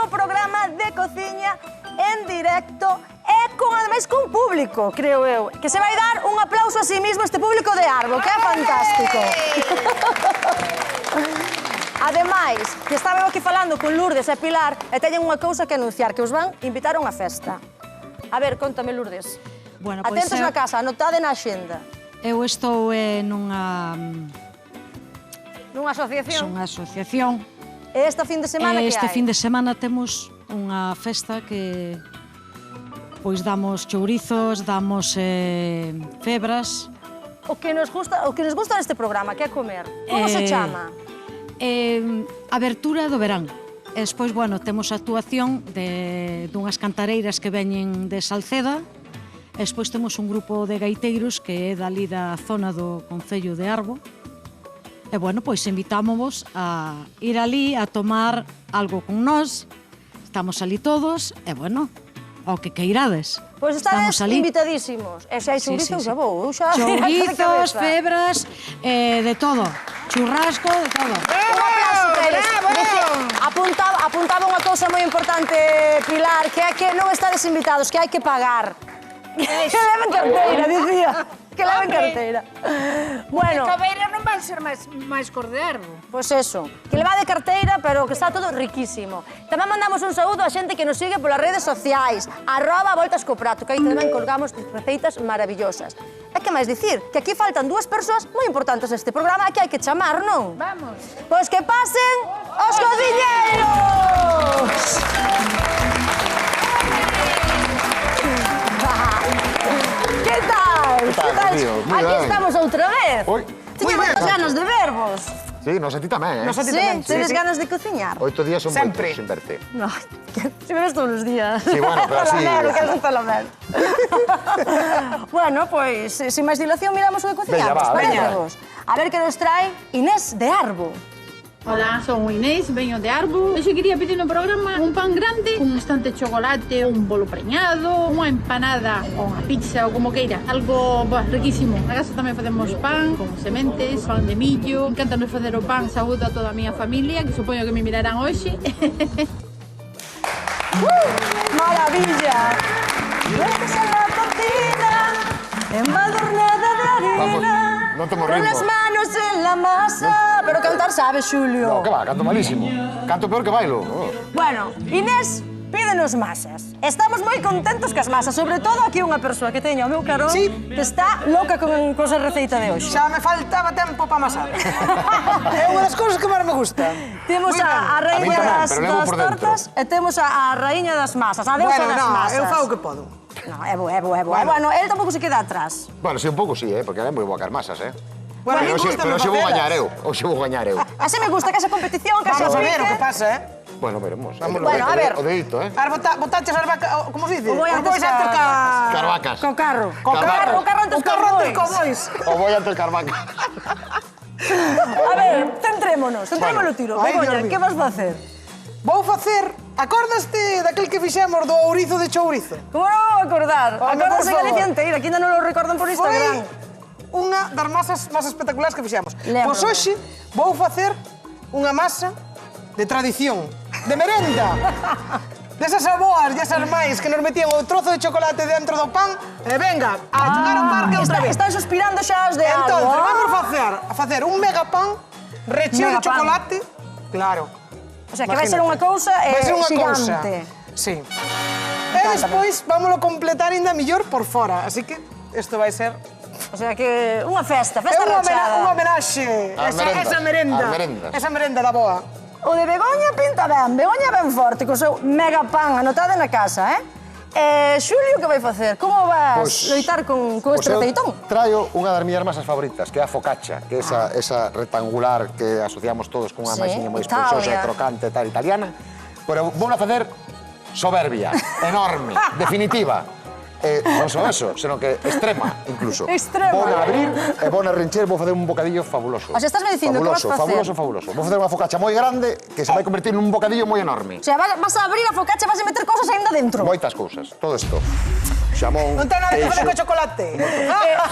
único programa de cociña en directo e ademais con público, creo eu, que se vai dar un aplauso a sí mismo este público de Arbo, que é fantástico. Ademais, que estaba aquí falando con Lourdes e Pilar e teñen unha cousa que anunciar, que os van invitar a unha festa. A ver, contame, Lourdes. Atentos na casa, anotade na axenda. Eu estou nunha... Nunha asociación? Nunha asociación. E esta fin de semana que hai? Este fin de semana temos unha festa que... Pois damos chourizos, damos febras. O que nos gusta neste programa, que é comer. Como se chama? Abertura do verán. E despois, bueno, temos a actuación dunhas cantareiras que veñen de Salceda. E despois temos un grupo de gaiteiros que é dali da zona do concello de Arbo. E, bueno, pois invitámos a ir ali a tomar algo con nós. Estamos ali todos, e, bueno, ao que queirades. Pois estades invitadísimos. E se hai chourizo, xa vou. Chourizos, febras, de todo. Churrasco, de todo. Un aplauso para eles. Apuntaba unha cousa moi importante, Pilar, que é que non estades invitados, que hai que pagar. Que leven carteira, dicía. Que leven carteira. Bueno. De Cabeira non van ser máis cor de Arbo. Pois eso, que leva de carteira, pero que está todo riquísimo. Tamén mandamos un saúdo a xente que nos sigue polas redes sociais, @voltascoprato, que aí tamén colgamos receitas maravillosas. E que máis dicir? Que aquí faltan dúas persoas moi importantes neste programa que hai que chamar, non? Vamos. Pois que pasen os cociñeiros! Que tal? Aquí estamos outra vez. Tiña moitas ganas de vervos. Sí, nos a ti tamén, Sí, tenes ganas de cociñar? 8 días son moitos sin verte. No, si me ves todos os días. Sí, bueno, pero así... Bueno, pois, sin máis dilación, miramos o que cociñamos. Veña. A ver que nos trae Inés de Arbo. Hola, son Inés, veño de Arbo. Hoxe quería pedir no programa un pan grande, un instante de chocolate, un bolo preñado, unha empanada ou unha pizza ou como queira. Algo riquísimo. Na casa tamén facemos pan con sementes, pan de millo. Encántanos facer o pan, saúdo a toda a miña familia, que supoño que me mirarán hoxe. Maravilla! Duermes en la cocina, embadurnada de arena. Non temos Con ritmo. las manos en la masa. Pero cantar sabes, Xulio. No, que va, canto malísimo. Canto peor que bailo. Bueno, Inés pídenos masas. Estamos moi contentos cas masas, sobre todo aquí unha persoa que teña o meu carón que está loca con esa receita de hoxe. Xa me faltaba tempo para amasar. É unha das cousas que máis me gusta. Temos a raíña das tortas e temos a raíña das masas, a deusa das masas. Eu fago o que podo. No, é bo. Bueno, él tampouco se queda atrás. Bueno, sí, un pouco sí, porque era moi boa cas masas, Bueno, a mí Pero xe vou gañar eu. Hoxe vou gañar eu. Así me gusta que esa competición, que Vamos a ver o que pasa, Bueno, veremos. Bueno, a ver. O dedito, Ahora botaches as vacas, como se dice? O voy antes Carvacas. Co carro. Co carro. O carro antes O carro antes co bois. O voy antes carvacas. A ver, centrémonos o tiro. Begoña, que vas facer? Vou facer... Acordaste daquel que fixemos do ourizo de chourizo? Como non vou acordar? Acordas en por Galicia favor. inteira, aquí ainda non lo recordan por Instagram. Foi unha das masas máis espectaculares que fixemos. Lémbrome. Pois hoxe vou facer unha masa de tradición, de merenda. Desas aboas e esas máis que nos metían o trozo de chocolate dentro do pan e venga, a chegar ao parque outra vez. Están suspirando xa os de algo. Entonces, vamos a facer un megapan recheo de chocolate. Claro. O sea, que vai ser unha cousa xigante. Sí. E despois vámoslo completar ainda millor por fora, así que isto vai ser... O sea, que unha festa É rachada. unha homenaxe, esa merenda. Esa merenda da boa. O de Begoña pinta ben, Begoña ben forte, co seu mega pan anotado na casa, Xulio, que vai facer? Como vas loitar con este receitón? Traio unha das miñas masas favoritas, que é a focaccia, que é esa rectangular que asociamos todos con unha masiña moi esponxosa e crocante tal italiana. Pero vou a facer soberbia, enorme, definitiva. Non só eso, senón que extrema, incluso. Extrema. Vou a abrir e vou a rincher, vou facer un bocadillo fabuloso. O sea, estás me dicindo que vas facer... Fabuloso. Vou facer unha focaccia moi grande que se vai convertir nun bocadillo moi enorme. O sea, vas a abrir a focaccia e vas a meter cousas ainda dentro. Moitas cousas, todo isto. Xamón, Non ten nada que facer co chocolate.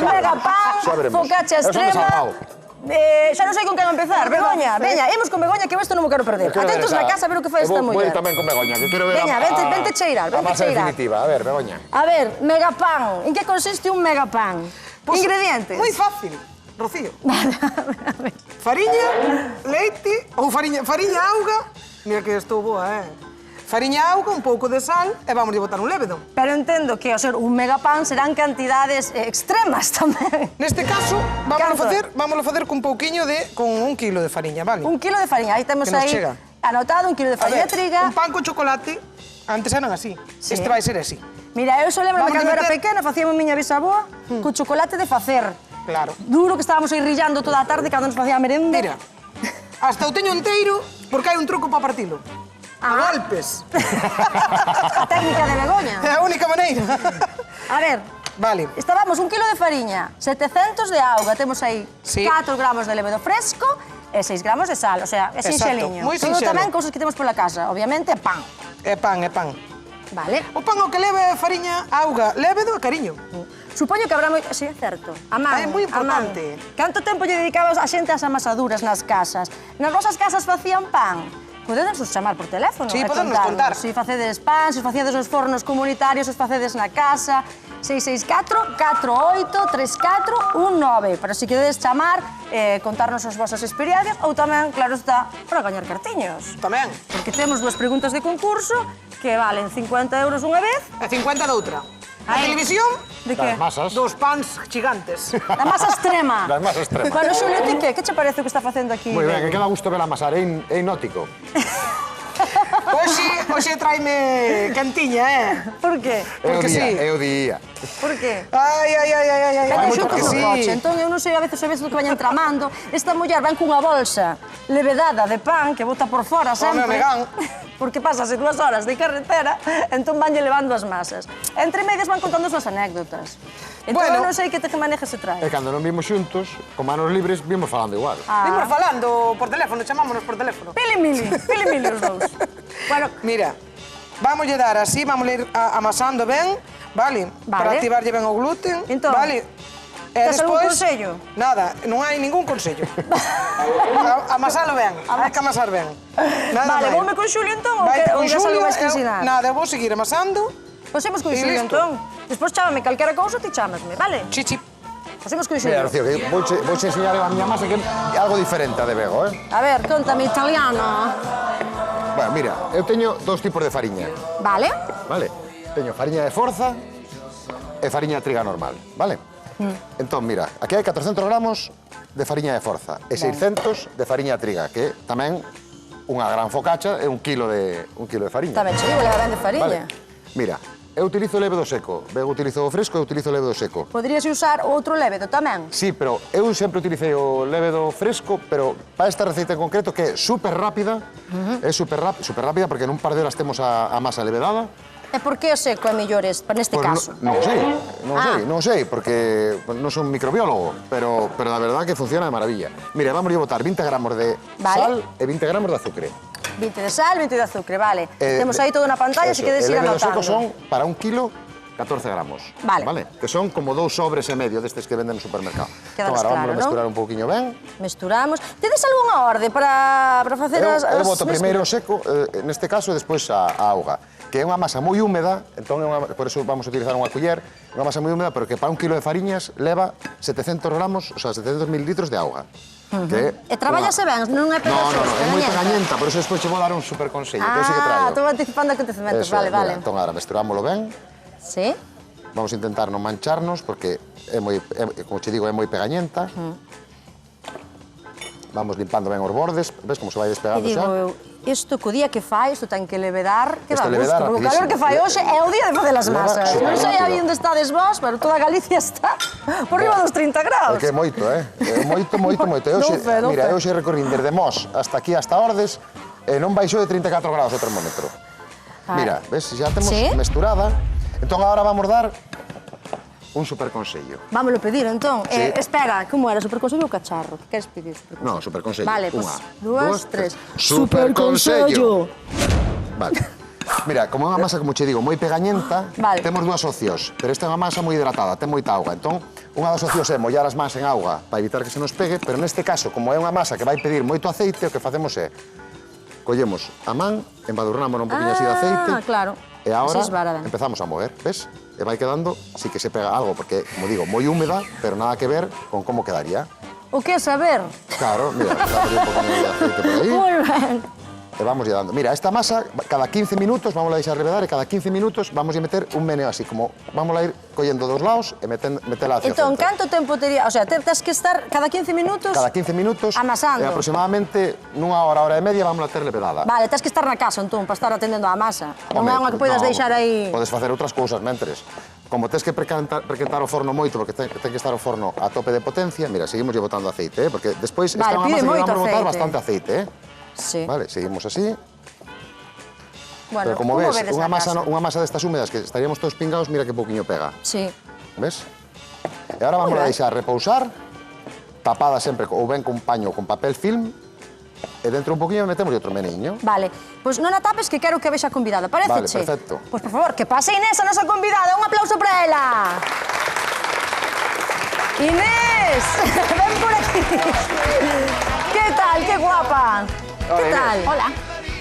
Mega pan, focaccia extrema... Xa non sei con quen empezar. Begoña, veña, imos con Begoña, que eu isto non me quero perder. Atentos na casa a ver o que fai esta Vou muller. ir tamén con Begoña, que quero ver Veña, vente cheirar, a vente masa cheirar. definitiva. A ver, Begoña. A ver, megapan. En que consiste un megapan? Ingredientes. Moi fácil, Rocío. Vale, a ver. Fariña, leite ou fariña, auga. Mira que estou boa, Fariña, auga, un pouco de sal e vamos botar un lévedo. Pero entendo que, ao ser un megapan, serán cantidades extremas tamén. Neste caso, vámoslo facer con un kilo de fariña, vale? Un kilo de fariña, aí temos Que nos aí chega. anotado un kilo de fariña triga. Un pan con chocolate, antes eran así. Sí. Este vai ser así. Mira, eu só lembro Vamos cando a era meter- pequena, facíamos miña bisaboa co chocolate de facer. Claro. Duro que estábamos aí rillando toda a tarde cando nos facía a merenda. Mira, hasta o teño enteiro porque hai un truco para partilo. A golpes. A técnica de Begoña. É a única maneira. A ver, Vale. estábamos un kilo de fariña, 700 de auga, temos aí Sí. 4 gramos de levedo fresco e 6 gramos de sal, o sea, é Exacto, sinxeliño. moi Todo sinxelo. tamén cousas que temos pola casa, obviamente, pan. É pan. Vale. O pan o que leve fariña, auga, lévedo e cariño. Supoño que habrá moi... Sí, é certo. A man, É moi a man. importante. Canto tempo lle dedicabas a xente ás amasaduras nas casas? Nas vosas casas facían pan? Podedes chamar por teléfono Sí, e podemos contar. Se facedes pan, se facedes os fornos comunitarios, os facedes na casa, 664-483419. Pero se queredes chamar, contarnos as vosas experiencias ou tamén, claro está, para gañar cartiños. Tamén. Porque temos dúas preguntas de concurso que valen 50 euros unha vez. E 50 doutra. A Aí. televisión, De que? Das masas. dos pans gigantes. Da masa extrema. Das masas extremas. Bueno, Xulio, ti que? Que che parece o que está facendo aquí? Moi ben, que queda gusto ver amasar, é hipnótico. Hoxe traime cantiña, Por qué? Porque sí. É o día. Por qué? Ai. Cando moito xuntos no calor. coche, entón eu non sei a veces do que vañan tramando. Esta muller van cunha bolsa levedada de pan que bota por fora sempre. Megán. Porque pasase 2 horas de carretera, entón vanlle levando as masas. Entre medias van contando as súas anécdotas. Entón Bueno. eu non sei que maneja se trae. E cando non vimos xuntos, con manos libres, vimos falando igual. Vimos falando por teléfono, chamámonos por teléfono. Pili mili os dous. Bueno, Mira, vamos a dar así, vamos a ir amasando ben, vale? Para activarlle ben o gluten, Entón, vale? E tes algún despois, consello? Nada, non hai ningún consello. Amasalo ben, hai que amasar ben. Nada Vale, máis. voume con Xulio entón ou Vaite que con tes algo Xulio, máis que eu- ensinar? Nada, eu vou seguir amasando. Posemos con E Xulio listo. entón. Despois chámame calquera cousa, ti chámasme, vale? Chichi. Posemos con Mira, Xulio. Rocío, que vouche enseñar a miña masa que é algo diferente a de Bego, A ver, contame italiano. Bueno, mira, eu teño dos tipos de fariña, Vale? vale? Teño fariña de forza e fariña de triga normal, vale? Entón, mira, aquí hai 400 gramos de fariña de forza e 600 de fariña de triga, que tamén unha gran focaccia é un kilo de fariña. Tamén che digo, leva ben de fariña. Vale. Mira, eu utilizo o lévedo seco, Bego utilizo o fresco e utilizo o lévedo seco. Podrías usar outro lévedo tamén. Sí, pero eu sempre utilicei o lévedo fresco, pero para esta receita en concreto, que é super rápida, é super rápida, porque en un par de horas temos a masa levedada. E por que o seco é mellor neste Pues caso? non sei, porque non son microbiólogo, pero a verdad que funciona de maravilla. Mira, vamos a botar 20 gramos de sal e 20 gramos de azúcar. 20 de sal, 20 de azúcar, vale. Temos aí toda na pantalla, se quedes ir El lévedo anotando. seco son, para un kilo, 14 gramos. Vale. Que son como 2 sobres e medio destes que venden no supermercado. Quedanos Entón, claro, agora vamos a mesturar un pouquiño ben. Mesturamos. Tedes algunha orde para facer as Eu boto mesturas? primeiro o seco, neste caso, e despois a auga, que é unha masa moi húmeda, entón por eso vamos a utilizar unha culler, unha masa moi húmeda, pero que para un kilo de fariñas leva 700 gramos, o sea, 700 mililitros de auga. E traballase ben, non é pegajoso, No, é moi pegañenta, por eso despois che vou dar un super consello, que eu sí que traigo. estou anticipando acontecementos, Eso, vale, vale. Mira, entón, agora mesturámoslo ben, Sí? vamos a intentar non mancharnos, porque como che digo, é moi pegañenta. Vamos limpando ben os bordes, ves como se vai E despegando digo xa? eu, isto co día que fai, isto ten que levedar, que dá Isto gusto. levedar O calor que fai hoxe é o día de facer as Leva masas. super Non sei aí rápido. onde estades vos, pero toda Galicia está por riba dos 30 É graus. que é moito, é moito. E hoxe, Non mira, fe. eu hoxe recorrín desde Mos hasta aquí, hasta Ordes, e non baixou de 34 graus o termómetro. Mira, ves, xa temos Sí? mesturada. Entón, agora vamos dar un super consello. Vámoslo pedir, entón. Sí. Espera, como era? Superconsello ou cacharro? Que queres pedir? Superconsello? No, superconsello. Vale, pues, Unha, dúas, tres. Superconsello. Vale. Mira, como é unha masa, como che digo, moi pegañenta, temos dúas opcións, pero esta é unha masa moi hidratada, ten moita auga. Entón, unha das opcións é mollar as mans en auga para evitar que se nos pegue, pero neste caso, como é unha masa que vai pedir moito aceite, o que facemos é collemos a man, embadurnámonos un poquinho así de aceite, e agora empezamos a mover, ves? E vai quedando, sí que se pega algo, porque, como digo, moi húmeda, pero nada que ver con como quedaría. O que é saber? Claro, mira, damos un poquinho de aceite por aí. Moi ben. E vamos lle dando. Mira, esta masa, cada 15 minutos, vamos a deixar revedar, e cada 15 minutos vamos a meter un meneo así, como vamos a ir collendo dos lados e metela hacia o centro. Entón, canto tempo tería? O sea, tens que estar cada 15 minutos... Cada 15 minutos... Amasando. E aproximadamente nunha hora, hora e media, vamos a ter levedada. Vale, tens que estar na casa, entón, para estar atendendo á masa. Non é unha que podes deixar aí... Podes facer outras cousas mentres. Como tens que prequentar o forno moito, porque ten que estar o forno a tope de potencia, mira, seguimos lle botando aceite, porque despois esta é unha masa que vamos a botar bastante aceite, Sí. Vale, seguimos así. Bueno, pero como ves, unha masa destas húmedas que estaríamos todos pingados, mira que pouquiño pega. Sí. Ves? E agora vamos a deixar repousar, tapada sempre ou ben con paño ou con papel film, e dentro un poquinho metemos outro meniño. Vale, pois non a tapes que quero que vexa a convidada, parece? Vale, perfecto. Pois, por favor, que pase Inés, a nosa convidada. Un aplauso para ela. Inés, ven por aquí. Que tal, que guapa. Que tal? Hola.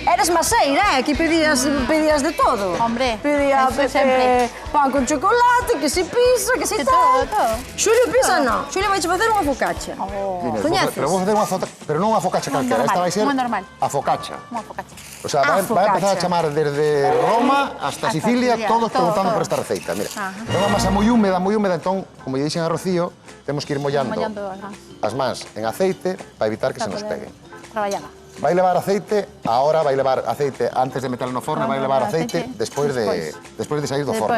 Eres maseira, Aquí pedías de todo. Hombre, pedía eso sempre. Pan con chocolate, que si pizza, que si tal. Todo. Xulio pizza non. Xulio vai facer unha focaccia. Coñeces? Pero vou facer unha focaccia, pero non unha focaccia calquera, esta vai ser a focaccia. Unha focaccia. O sea, vai empezar a chamar desde Roma hasta Sicilia, todos preguntando por esta receita. Mira, é unha masa moi húmeda, entón, como lle dixen a Rocío, temos que ir mollando as mans en aceite para evitar que se nos pegue. Traballada. Vai levar aceite, agora vai levar aceite antes de meterlo no forno, vai levar aceite despois de sair do forno.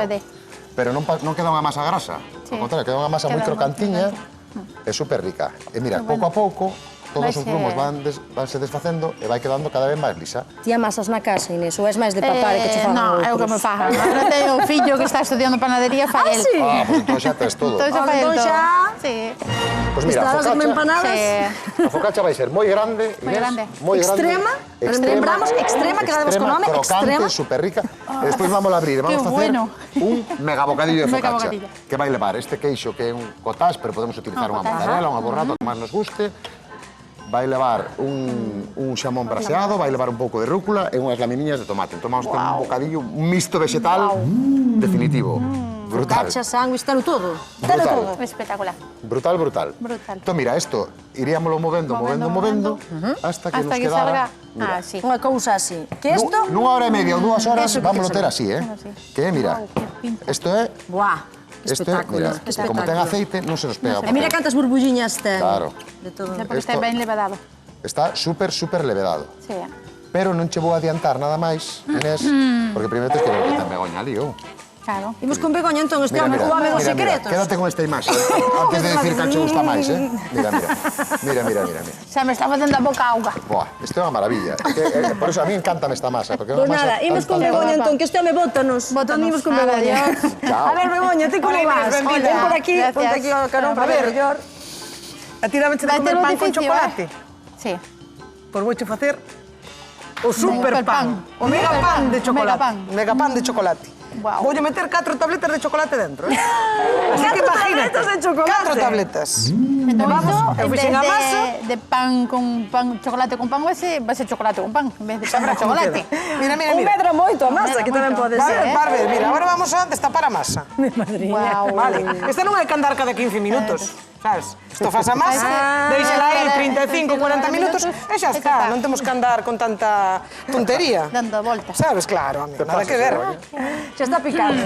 Pero non queda unha masa grasa, ao contrario, queda unha masa moi crocantiña e super rica. E mira, pouco a pouco, todos os grumos vanse desfacendo e vai quedando cada vez máis lisa. Ti amasas na casa, Inés, ou és máis de papar que che fan Non, é o que me faga. Agora teño o fillo que está estudiando panadería, fai el. sí? Pues entón xa tes todo. Entón xa fai el todo. Sí. Pois mira, a focaccia vai ser moi grande, Inés, moi grande. Extrema, lembramos, extrema, que la damos con nome, extrema. Crocante, super rica. E despois vamos a abrir, vamos a facer un mega bocadillo de focaccia. Que vai levar este queixo que é un cottage, pero podemos utilizar unha mozzarella, unha burrata, o que máis nos guste. Vai levar un xamón braseado, vai levar un pouco de rúcula e unhas laminiñas de tomate. Entón vamos a ter un bocadillo, un misto vegetal definitivo. Brutal. Focaccia, sándwich, talo todo. Espectacular. Brutal. Entón, mira, isto iríamoslo movendo, hasta que nos quedara... Unha cousa así. Que isto... Nunha hora e media ou 2 horas, vamos ter así, Que é, mira, isto é... Buah, espectáculo. Como ten aceite, non se nos pega. E mira cantas burbulliñas ten. Claro. Porque está ben levedado. Está super levedado. Sí. Pero non che vou adiantar nada máis, Inés, porque primeiro tens que ver que ten Begoña ali, ou? Claro. Imos con Begoña, entón, este home jugame dos secretos. Quédate con esta imaxe, antes de decir que che gusta máis, Mira. Xa me está facendo a boca auga. Boa, isto é unha maravilla. Por eso a mí encántame esta masa. Pois nada, imos con Begoña, entón, que este home bótanos. Imos con Begoña. A ver, Begoña, ti como vas? Ven por aquí, ponte aquí o carón para ver mellor. A ti dámeche de comer pan con chocolate? Sí. Pois vouche facer o super pan. O mega pan de chocolate. Mega pan de chocolate. Voulle meter 4 tabletas de chocolate dentro. Así que imagínate. 4 tabletas de chocolate? 4 tabletas. Entón, eu fixen a masa. de pan con pan, chocolate con pan, vai ser chocolate con pan, en vez de pan con chocolate. Mira. Un medra moito a masa, que tamén pode ser, Vale, mira, agora vamos a destapar a masa. Vale, esta non hai que andar cada 15 minutos. Sabes? Isto faz a masa, deixala aí 35, 40 minutos e xa está. Non temos que andar con tanta tontería. Dando voltas. Sabes? Claro, amigo, nada que ver. Xa está picando.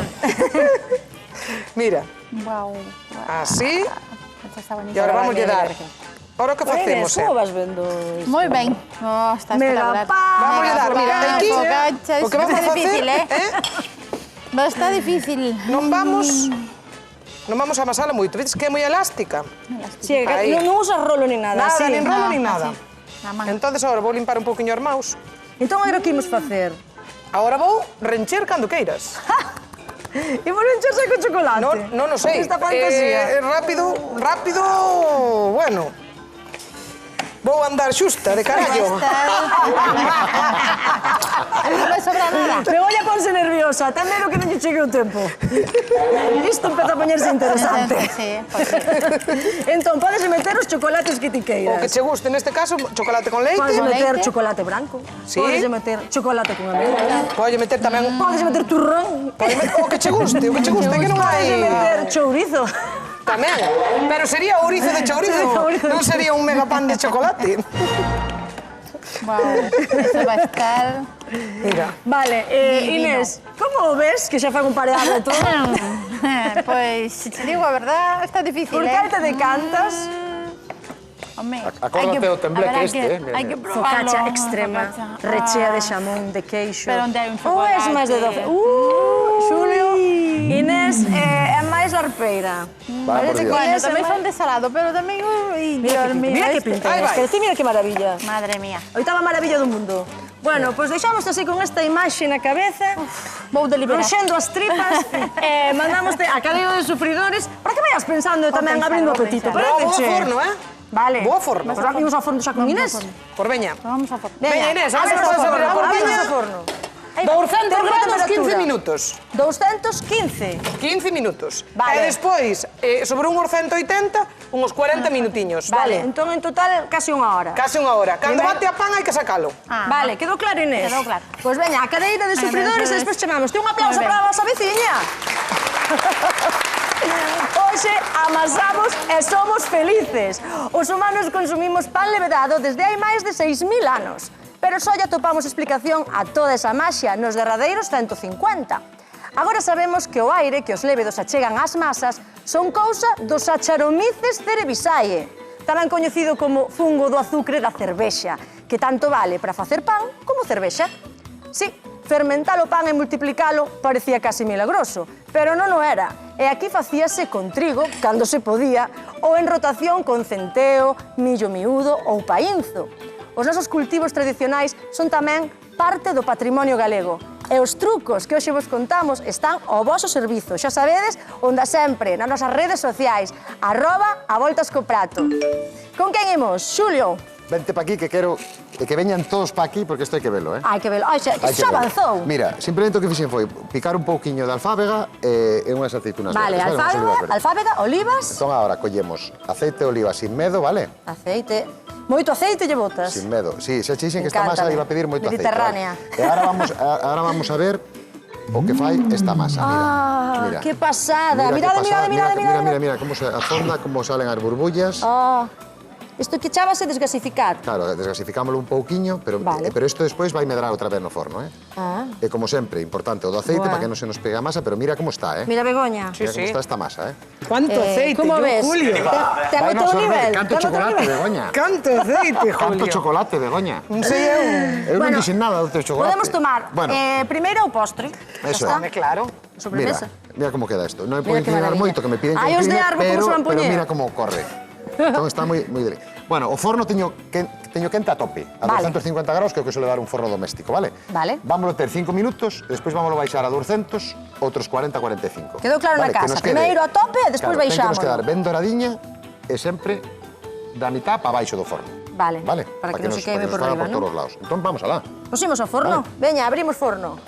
Mira, así. E agora vamos a dar. Ahora o que facemos, Como vas vendo isto? Moi ben. Está espectacular. Vamos a dar, mira, aquí. O que vamos a facer, difícil, Está difícil. Non vamos a amasala moito, vedes que é moi elástica. Sí, non usas rolo nin nada. Nada, nin rolo nin nada. Man. Entonces agora vou limpar un pouquiño os maus. Entón, agora que imos facer? Agora vou rencher cando queiras. Imos rencherse con chocolate? Non sei. Esta fantasía. Rápido, bueno. Vou andar xusta, de carallo. Non me sobra nada. Begoña ponse nerviosa, ten medo que non lle chegue o tempo. Isto empeza a poñerse interesante. Sí, pues sí. Entón, podes meter os chocolates que ti O que queiras. che guste, neste caso, chocolate con leite. Podes meter leite. chocolate branco. Sí. Podes meter chocolate con ameigas. Pode meter tamén... Podes meter turrón. O que che guste, que non Podes hai... meter chourizo. Tamén. Pero sería ourizo de chourizo. Non sería un megapan de chocolate. Wow, eso va a estar... Mira. Vale, Inés, como ves que xa fan un pareado todo? Pois, se te digo a verdad, está difícil, Por cal te decantas? Home, Acórdate do tembleque este, Hai que probarlo. Focaccia extrema, rechea de xamón, de queixo. Pero onde hai un Ou es máis de chocolate? 12? Xulio, Inés é máis larpeira. Va, por Dios. Bueno, tamén son de salado, pero tamén... Uy, Dios mío, Mira que este- pinta, Ahí Inés, vai. que mira que maravilla. Madre mía. Oitava maravilla do mundo. Bueno, pois deixamos así con esta imaxe na cabeza, Vou deliberar. ruxendo as tripas, mandámoste a cadeo de sufridores para que vayas pensando e tamén pensar, abrindo vou apetito. pensar. Boa Paréceche? forno, Vale. Boa forno. Pois vamos ao forno xa con Inés. Por veña. Vamos a foto. Veña, Inés, a ver Vamos se ao vas a ver. forno, Por vamos veña, ao forno. 200 grados, 15 temperatura. minutos. 215. 15 minutos. Vale. E despois, sobre unhos 180, uns 40 minutiños. Vale, entón en total casi unha hora. Case unha hora. Cando Primeiro- bate a pan hai que sacalo. Vale, quedou claro, Inés? Quedou claro. Pois veña, a cadeira de sufridores e despois chamamos. Un aplauso Moi ben. para a vosa veciña. Hoxe amasamos e somos felices. Os humanos consumimos pan levedado desde hai máis de 6.000 anos. Pero só lle atopamos explicación a toda esa maxia nos derradeiros 150. Agora sabemos que o aire que os lévedos achegan ás masas son cousa dos Saccharomyces cerevisiae, tamén coñecido como fungo do azucre da cervexa, que tanto vale para facer pan como cervexa. Sí, fermentar o pan e multiplicalo parecía casi milagroso, pero non o era. E aquí facíase con trigo, cando se podía, ou en rotación con centeo, millo miúdo ou paínzo. Os nosos cultivos tradicionais son tamén parte do patrimonio galego. E os trucos que hoxe vos contamos están ao voso servizo. Xa sabedes, onda sempre, nas nosas redes sociais, @avoltascoprato. Con quen imos? Xulio? Vente pa aquí que quero que veñan todos pa aquí porque isto hai que velo, Hai que velo. Ai, xa Hai que xa velo. avanzou. Mira, simplemente o que fixen foi picar un pouquiño de alfábega e unhas aceitunas Vale, verdes, unhas olivas verdes. alfábega, olivas, Entón agora collemos aceite de oliva sin medo, vale? aceite. Moito aceite lle botas. Sin medo. Sí, xa che dixen que esta masa Encántame. iba a pedir moito aceite. Mediterránea. Vale? E agora vamos a ver o que fai esta masa, Ah, mira. que pasada. Mirade, Mira, como se afonda, como salen as burbullas. Oh, isto que chábase desgasificar. Claro, desgasificámoslo un pouquiño, pero Vale. pero isto despois vai medrar outra vez no forno, Ah. E como sempre, importante o do aceite Buah. para que non se nos pegue a masa, pero mira como está, Mira, Begoña. Mira como sí. está esta masa, Cuánto aceite, como yo, ves? Julio. Ten o teu nivel. Canto ten o teu chocolate, nivel. Begoña. Canto aceite, Canto Julio. chocolate, Begoña. Non sei eu. Eu Bueno, non dixen nada do teu chocolate. Podemos tomar Bueno, primeiro o postre. eso Xa Home, está. claro. Sobremesa. mira como queda isto. Non me Mira podo que inclinar maravilla. moito, que me piden que Ai, os de incline, árbol, como se van pero poñer? mira como corre. Entón está moi dele. Bueno, o forno teño quente a tope, a Vale. 250 graus, que é o que suele dar un forno doméstico, vale? Vale. Vámoslo ter 5 minutos, despois vámoslo baixar a 200, outros 40-45. Quedou claro na que casa. nos quede- Primeiro a tope e despois claro, ten que baixámolo. nos quedar ben doradiña e sempre da mitad para baixo do forno. Vale, Vale? para que non se queme nos por salga riba, por non? todos os lados. Entón, vamos alá. Pusimos ao forno. Veña, abrimos forno.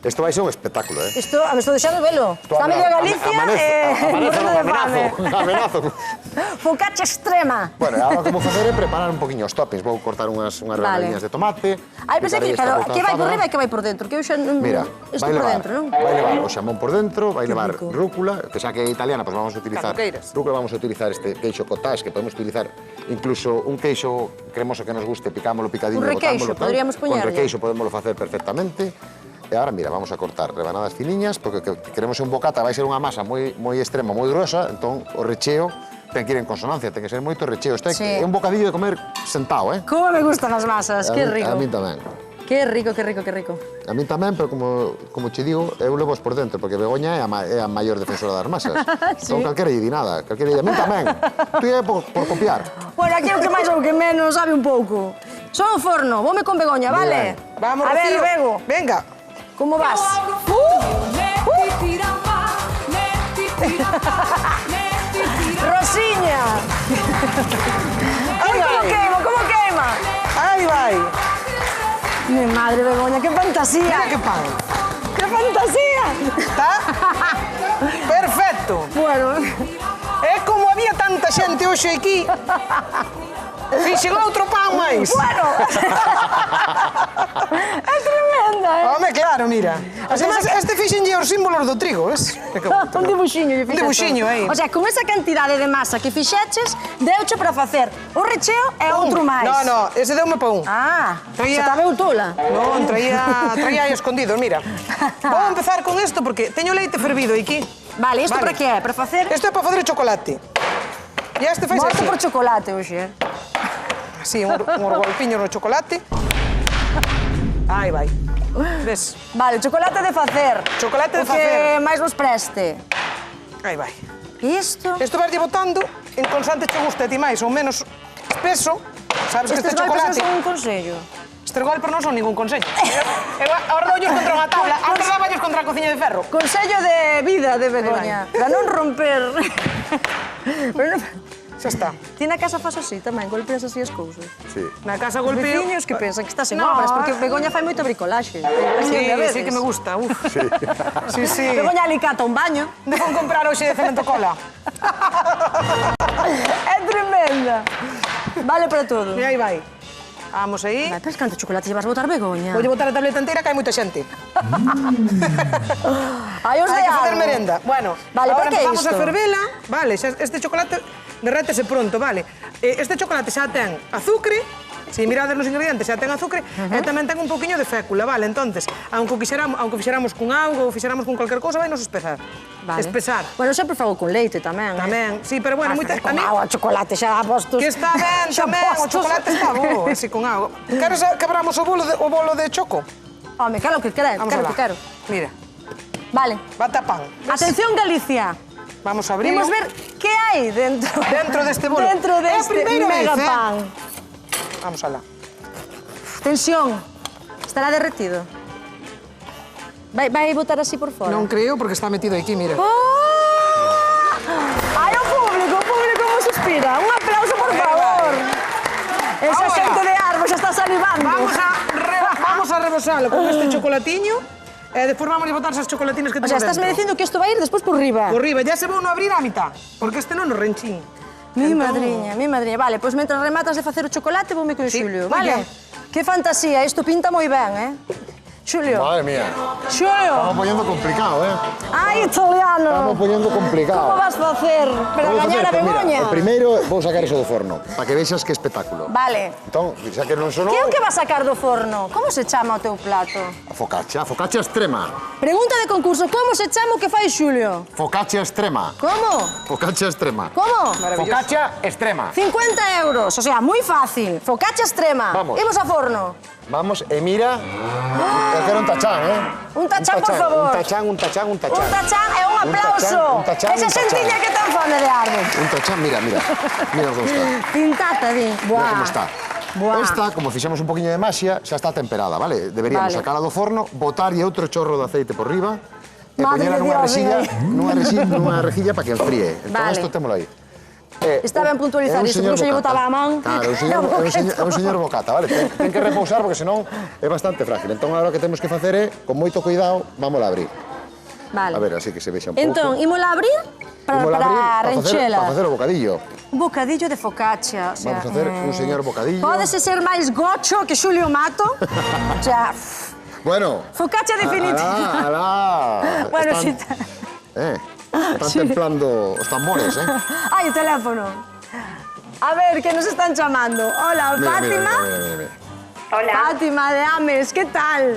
Isto vai ser un espectáculo, Isto, me estou deixando velo. Isto Está medio Galicia Amenazo, morrendo de fame. amenazo. Focaccia extrema. Bueno, agora o que vou facer é preparar un poquinho os toppings. Vou cortar unhas rebanadas de tomate. Ai, pensei que, picarei esta pero que vai por alfábega. riba e que vai por dentro, que eu xa non... Mira, Isto vai por levar, dentro, non? vai levar o xamón por dentro, vai levar rico. rúcula, que xa que é italiana, pues vamos a utilizar Cando queiras. rúcula, vamos a utilizar este queixo cottage, que podemos utilizar incluso un queixo cremoso que nos guste, picámolo picadinho, Un requeixo, botámolo tal. podríamos Con poñerlle. requeixo podémoslo facer perfectamente. E agora, mira, vamos a cortar rebanadas finiñas, porque que queremos un bocata, vai ser unha masa moi extrema, moi grosa, entón o recheo ten que ir en consonancia, ten que ser moito recheo. Isto Sí. é un bocadillo de comer sentado, Como me gustan as masas, que rico. A min tamén. Que rico, que rico, que rico. A min tamén, pero como che digo, eu levos por dentro, porque Begoña é a maior defensora das masas. Sí. Entón, calquera lle di nada, calquera lle di a min tamén. Tú é por copiar. Bueno, aquí o que máis ou que menos sabe un pouco. Son o forno, voume con Begoña, vale? Vamos, A ver, Rocío. Bego, Venga. como vas? Rosiña. Ai, pero que madre, Begoña, que fantasía. Mira que pan. Que fantasía. Está perfecto. Bueno, É como había tanta xente hoxe aquí, fixen outro pan máis. bueno. É tremenda, Home, claro, mira. Además, este fixenlle os símbolos do trigo, ves? Un dibuxiño. Un dibuxiño, aí. O sea, con esa cantidade de masa que fixeches, deuche para facer o recheo e outro máis. No, ese deume pa un. Ah, Traía- se tamén tola. Non, traía aí escondido, mira. Vou empezar con isto porque teño leite fervido aquí. Vale, isto para que é? Para facer... Isto é para facer chocolate. E este fai Morto así. por chocolate hoxe, Así, un golpiño no chocolate. Aí vai. Ves? Vale, chocolate de facer. Chocolate de O que facer. máis vos preste. Aí vai. Isto... Isto vas botando en constante che guste a ti máis ou menos espeso. Sabes que Estes este golpes non chocolate... son un consello. Estes golpes non son ningún consello. Eu ahora doullos contra unha tabla, antes daballos contra a cociña de ferro. Consello de vida de Begoña. Para non romper... Pero non... Xa está. Ti na casa fas así tamén, golpeas así as cousas. Sí. Na casa Os golpeo... veciños que pensan que estás en No. obras, porque Begoña fai moito bricolaxe. Sí, que me gusta. Uf. Sí, sí. Begoña alicata un baño. De con comprar hoxe de cemento cola. É tremenda. Vale para todo. E aí vai. Vamos aí. Vai, pero canto chocolate llevas a botar, Begoña? Voulle botar a tableta inteira que hai moita xente. Hai os de Hai que facer algo. merenda. Bueno, Vale, ahora para que empezamos isto? a fervela. Vale, este chocolate derrétese pronto, vale. Este chocolate xa ten azúcar. Se mirades nos ingredientes, xa ten azúcar e tamén ten un pouquiño de fécula, vale? Entonces, aunque fixéramos con auga ou fixéramos con calquer cousa, vai nos espesar. Vale. Espesar. Bueno, sempre fago con leite tamén. Tamén, sí, pero bueno, moita... Con agua, chocolate, xa postos. Que está ben Xa tamén, o postos. chocolate está bo, así con auga. Queres que abramos o bolo de choco? Home, claro que quero, Vamos quero, alá. que quero. Mira, Vale. bata pan. ¿Ves? Atención, Galicia. Vamos a abrirlo. Imos ver que hai dentro. Dentro deste bolo. Dentro É a deste primeira vez, megapan. Vamos alá. Tensión. Estará derretido. Vai botar así por fora. Non creo porque está metido aquí, mira. Oh! Ai, o público como suspira. Un aplauso, por favor. Esa Ahora. xente de árbol xa está salivando. Vamos a rebosalo con este chocolatiño e despois vamos a botar esas chocolatinas que O tengo sea, estás me dentro. dicindo que isto vai ir despois por riba. Por riba, ya se vou no abrir a mitad, porque este non nos renchín. Mi Entón, madriña, mi madriña. Vale, pois mentras rematas de facer o chocolate, voume con Sí, Xulio, moi vale? ben. Que fantasía, isto pinta moi ben, Xulio. Madre mía. Xulio. Estamos poniendo complicado, ¿eh? Ai, italiano. Estamos poniendo complicado. Como vas facer para Vamos gañar a facer, Begoña? Mira, o primeiro vou sacar iso do forno, para que vexas que espectáculo. Vale. Entón, xa que non sonou... Que é o que vas sacar do forno? Como se chama o teu plato? A focaccia extrema. Pregunta de concurso, como se chama o que fai Xulio? Focaccia extrema. Como? Focaccia extrema. Como? Focaccia extrema. 50 euros, o sea, moi fácil. Focaccia extrema. Vamos. Imos a forno. Vamos, e mira, hacer un tachán, ¿eh? Un tachán, por favor. Un tachán. Un tachán e un aplauso. Un tachán, Esa xentiña que ten fame de árbol. Un tachán, mira. Mira como está. Pintata, di. Mira como está. Buah. Esta, como fixemos un poquinho de maxia, xa está temperada, vale? Deberíamos Vale. sacala do forno, botarlle outro chorro de aceite por riba e Madre poñela de nunha Dios, resilla, mira nunha rejilla para que enfríe. Entón, Vale. isto témolo aí. Está ben puntualizar isto, porque se lle botaba a man. Claro, é un señor bocata, vale? Ten que repousar porque senón é bastante frágil. Entón, agora o que temos que facer é, con moito cuidado, vamos a abrir. Vale. A ver, así que se vexa un pouco. Entón, ímola abrir para renchela. Para facer o bocadillo. Un bocadillo de focaccia. O sea, Vamos a hacer un señor bocadillo. Pódese ser máis gocho que Xulio Mato. O sea, Bueno. focaccia definitiva. Alá. Bueno, Están- sí. Están templando os tambores, ¿eh? Ai, o teléfono. A ver, que nos están chamando. Hola, Mira, Fátima. mira. Hola, Fátima de Ames, que tal?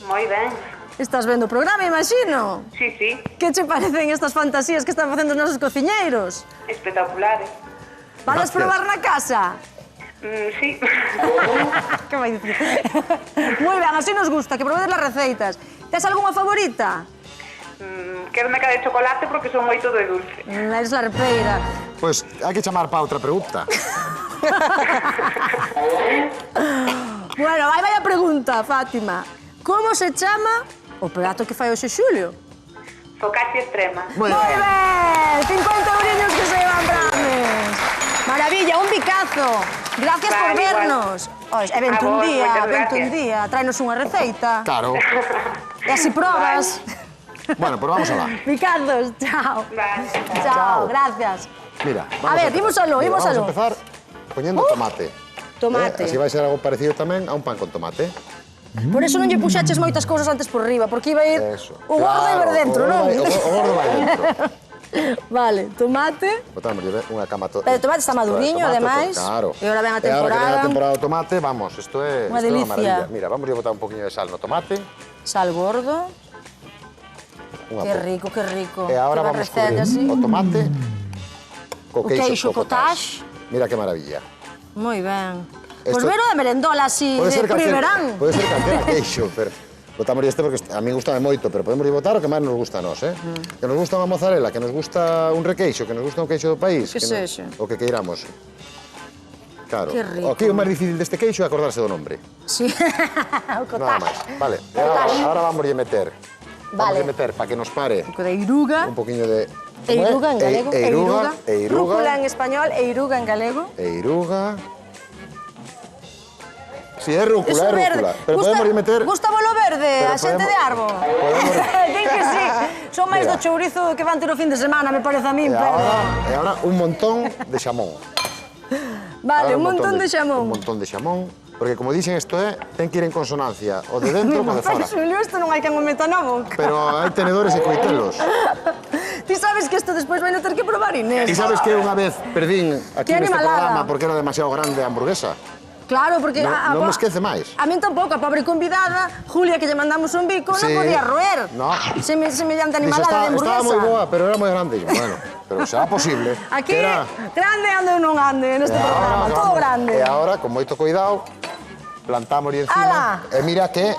moi ben. Estás vendo o programa, imagino. Sí, sí, Que che parecen estas fantasías que están facendo os nosos cociñeiros? espectaculares. Vas Gracias. probar na casa? Sí. Que vai dicir? Moi ben, así nos gusta, que probedes as receitas. Tes algunha favorita? Quero me de chocolate porque son moito de dulce. Eres la repeira. Pues hai que chamar para outra pregunta. Bueno, aí vai a pregunta, Fátima. Como se chama o prato que fai hoxe Xulio? Focaccia extrema. Moi ben! 50 euriños que se llevan Brames. Maravilla, un bicazo. Gracias por Vale, igual. vernos. E vente A un vos, día, moitas vente un gracias. día, tráenos unha receita. Claro. E así probas. Bueno, pues vamos alá. Ricardo, chao. Vale. Chao, gracias. Mira, A ver, empezar. ímosalo, Mira, ímosalo. Vamos a empezar poñendo tomate. Tomate. Así vai ser algo parecido tamén a un pan con tomate. Por eso non lle puxaches moitas cousas antes por riba, porque iba a ir Eso. o gordo Claro, iber dentro, non? O gordo vai dentro. Vale, tomate. Botamos unha cama Pero o tomate está maduriño, ademais. Claro. E ahora ven a E ahora que ven temporada. a temporada do tomate, vamos, isto é Unha isto é delicia. maravilla. Mira, vamos a botar un poquinho de sal no tomate. Sal gordo. Unha Que pouca. rico, que rico. E agora Que vamos receta, cubrir así. o tomate co O queixo queixo cottage. Mira que maravilla. Moi ben. Esto- Pois vero de merendola así, de primerán. Pode ser calquera queixo, pero botamos este porque a mí gustame moito, pero podemos botar o que máis nos gusta a nós, eh? Que nos gusta unha mozzarella, que nos gusta un requeixo, que nos gusta un queixo do país, Que sexa. o que queiramos. Claro. Que rico. O que é o máis difícil deste queixo é acordarse do nombre. Sí. O Nada cottage. máis. Vale. E Cottage. ahora vamos a meter. Vamos Vale. a meter para que nos pare Un pouco de iruga. un poquinho de Eiruga en galego. Eiruga, Rúcula en eiruga, español, eiruga en galego. eiruga. Si é rúcula, Eso é verde. rúcula. Pero podemos meter Gusta bolo verde, Pero a xente podemos- de Arbo. podemos- Din que sí. Son máis do Mira. chourizo que van ter o fin de semana, me parece a min, E pero... ahora un montón de xamón. Vale, Ahora un montón de Un xamón. montón de xamón. Porque, como dixen, isto é, ten que ir en consonancia o de dentro co de Pero, fora. Xulio, isto non hai quen o meta na boca. Pero hai tenedores e coitelos. Ti sabes que isto despois vai non ter que probar, Inés. E sabes que unha vez perdín aquí Que neste animalada. programa porque era demasiado grande a hamburguesa? Claro, porque... Non me esquece máis. A min tampouco, a pobre convidada, Julia, que lle mandamos un bico, non Sí. podía roer. No. Semellante Dixo, animalada de hamburguesa. estaba moi boa, pero era moi grande. Dixo, bueno, pero será posible. Aquí, Que era... grande ande ou non ande neste programa, todo grande. E agora, con moito cuidado, plantamos encima. Ala. E mira que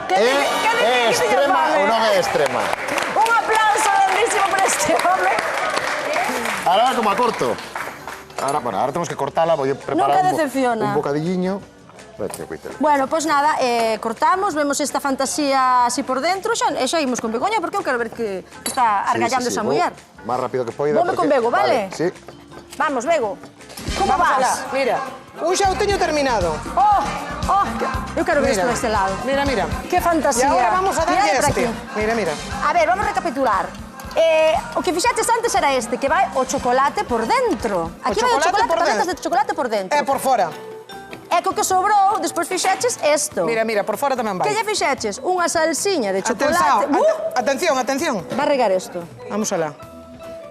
Que é extrema ou non é extrema. Un aplauso grandísimo para este home. Ahora como a corto. Ahora, bueno, ahora temos que cortala, vou preparar Nunca decepciona. un bocadilliño. Vete, cuítelo. Bueno, pois nada, cortamos, vemos esta fantasía así por dentro, xa imos con Begoña, porque eu quero ver que está argallando esa muller. Máis rápido que poida. Vome con Bego, vale? Sí. Vamos, Bego. Como Vamos vas? alá, mira. Un xa o teño terminado. Eu quero ver isto Mira. deste lado. Mira, mira. Que E fantasía. agora vamos a darlle Mirade para este. aquí. Mira, mira. A ver, vamos a recapitular. O que fixaches antes era este, que vai o chocolate por dentro. Aquí vai o chocolate, por paletas dentro. de chocolate por dentro. E por fora. E co que sobrou, despois fixaches isto. Mira, mira, por fora tamén Que vai. lle fixaches? Unha salsiña de Atención, chocolate. atención, atención. Va a regar isto. Vamos alá.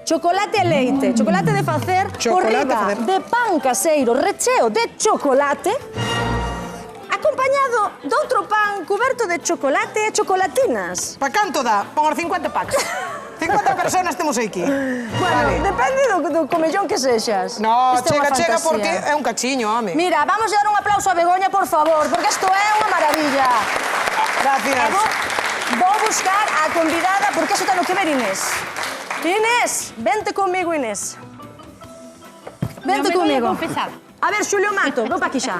Chocolate e leite, chocolate de facer por Chocolate riba facer. de pan caseiro, recheo de chocolate, acompañado de outro pan cuberto de chocolate e chocolatinas. Pa canto dá? Pon os 50 packs. 50 personas temos aquí. Bueno, Vale. depende do comellón que sexas. No, Isto é unha chega, chega, fantasía. porque é un cachiño, home. Mira, vamos a dar un aplauso a Begoña, por favor, porque isto é unha maravilla. Gracias. Vou buscar a convidada, porque iso ten que ver Inés. Inés, vente conmigo, Inés. Vente Yo me voy a conmigo. confesar. A ver, Xulio Mato, ven para aquí xa.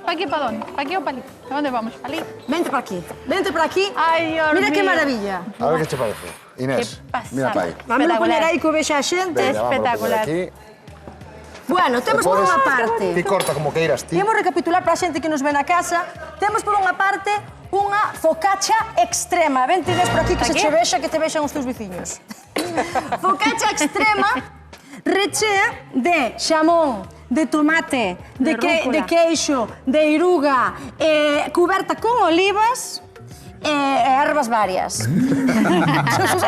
¿Para aquí para dónde? ¿Para aquí o para allí? ¿A dónde vamos? ¿Para allí? Vente para aquí. Vente para aquí. Ay, Dios Mira que mío. maravilla. A ver que che parece. Inés, Qué pasada. mira para aí. Vamos a Espectacular. poner aí que o vexa a xente. Veña, vámonos a poner espectacular. aquí. Bueno, temos por Podes- unha Ti parte. corta como queiras ti. Imos recapitular para a xente que nos ven a casa. Temos por unha parte unha focaccia extrema. Vente, Inés, por aquí que se Aquí? che vexa, que te vexan os teus veciños. Focaccia extrema rechea de xamón, de tomate, de rúcula. queixo, de iruga, cuberta con olivas e ervas varias.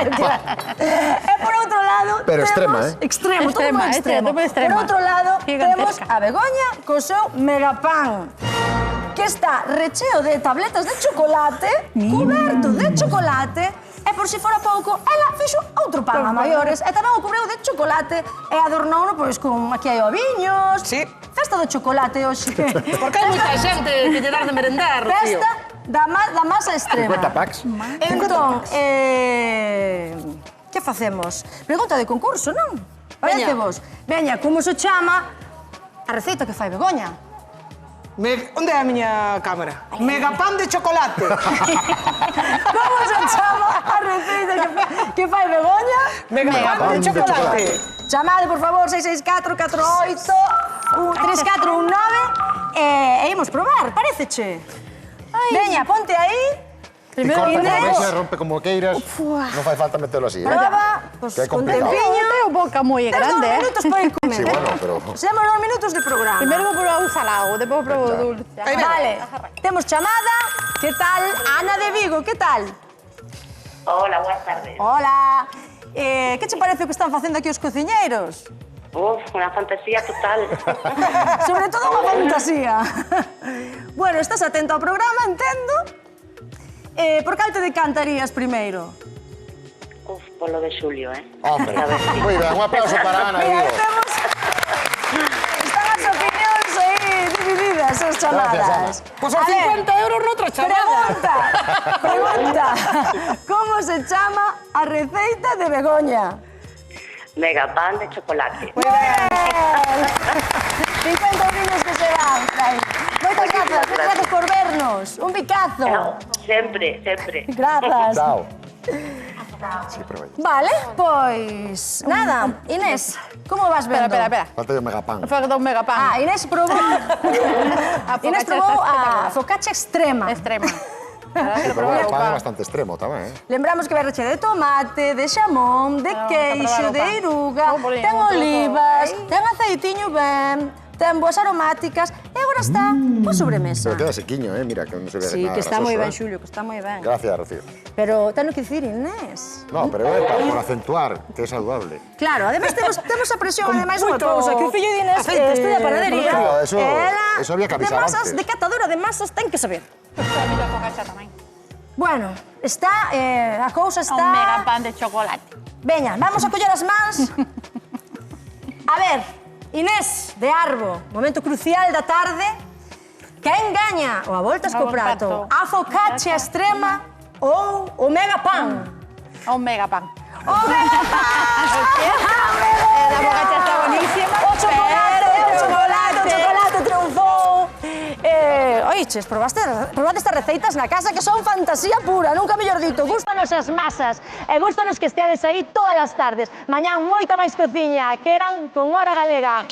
E por outro lado, Pero extrema, temos... Extremo, todo Extrema, moi extremo. todo extrema. Por outro lado, temos Gigantesca. a Begoña co seu megapan, que está recheo de tabletas de chocolate, cuberto de chocolate, e por si fora pouco, ela fixo outro pan a maiores, e tamén o cubreu de chocolate, e adornouno, pois, con aquí hai oviños. Sí. Festa do chocolate hoxe. Porque hai moita xente que lle dar de merendar, tío. Festa da masa extrema. 50 packs. Entón, que facemos? Pregunta de concurso, non? Parece Veña. vos. Veña, como se chama a receita que fai Begoña? Onde é a miña cámara? Megapan de chocolate. Como se chama a receita que fai Begoña? Megapan de chocolate. Chamade, por favor, 664 48 3, 4, un 9 e imos probar, pareceche? Veña, ponte aí. Primero Inés. corta como vexa, rompe como queiras. Non fai falta metelo así, Proba, pues, Que é con complicado. tempiño. Tengo boca muy Tens 2 grande, ¿eh? minutos para ir comer. Sí, bueno, pero... Temos 2 minutos de programa. Primero vou probar un salado, despois probo o dulce. Vale, temos chamada. Que tal? Ana de Vigo, que tal? Hola, buenas tardes. Hola. Que che parece o que están facendo aquí os cociñeiros? Uf, una fantasía total. Sobre todo unha fantasía. Bueno, estás atento ao programa, entendo. Por cal te decantarías primeiro? Uf, por lo de Xulio, ¿eh? Hombre, A ver, sí. moi ben, un aplauso para Ana Mira, aí Vigo. temos... Están as opinións aí divididas, as chamadas. Gracias, Pues son 50 euros noutra chamada. Pregunta. Como se chama a receita de Begoña? Megapan de chocolate. Muy bien. 50 euros que se van. Moitas gracias por vernos. Un bicazo. Siempre, siempre. Grazas. Chao. Sí, provei. Vale, pois nada, Inés, como vas vendo? Espera. Falta yo megapan. Falta un megapan. Ah, Inés probou. Inés probou a focaccia extrema. Extrema. Pero bueno, o pan é bastante extremo tamén, Lembramos que vai rechea de tomate, de xamón, de queixo, probar o pan. de iruga, Vou poñer ten un trozo olivas, aí. ten aceitiño ben, ten boas aromáticas e agora está por sobremesa. Pero queda sequiño, mira, que non se ve Sí, nada que está moi ben, grasoso, Xulio, que está moi ben. Gracias, Rocío. Pero teno que dicir, Inés. No, pero é por acentuar que é saludable. Claro, además temos a presión, ademais, unha cousa, que o fillo de Inés estudia panadería. Rocío, eso- Ela, eso había que de avisar masas, antes. de catadora de masas, ten que saber. La focaccia tamén. Bueno, está, a cousa está... Un megapan de chocolate. Veña, vamos a coller as mans. A ver, Inés de Arbo, momento crucial da tarde. Quen gaña o a voltas co A prato? volta. A focaccia extrema ou o megapan? Un megapan. O megapan! La focaccia está buenísima. O chocolate triunfou. Oiches, probaste estas receitas na casa que son fantasía pura, nunca mellor dito. Gústanos as masas e gústanos que esteades aí todas as tardes. Mañán moita máis cociña, que eran con Hora Galega.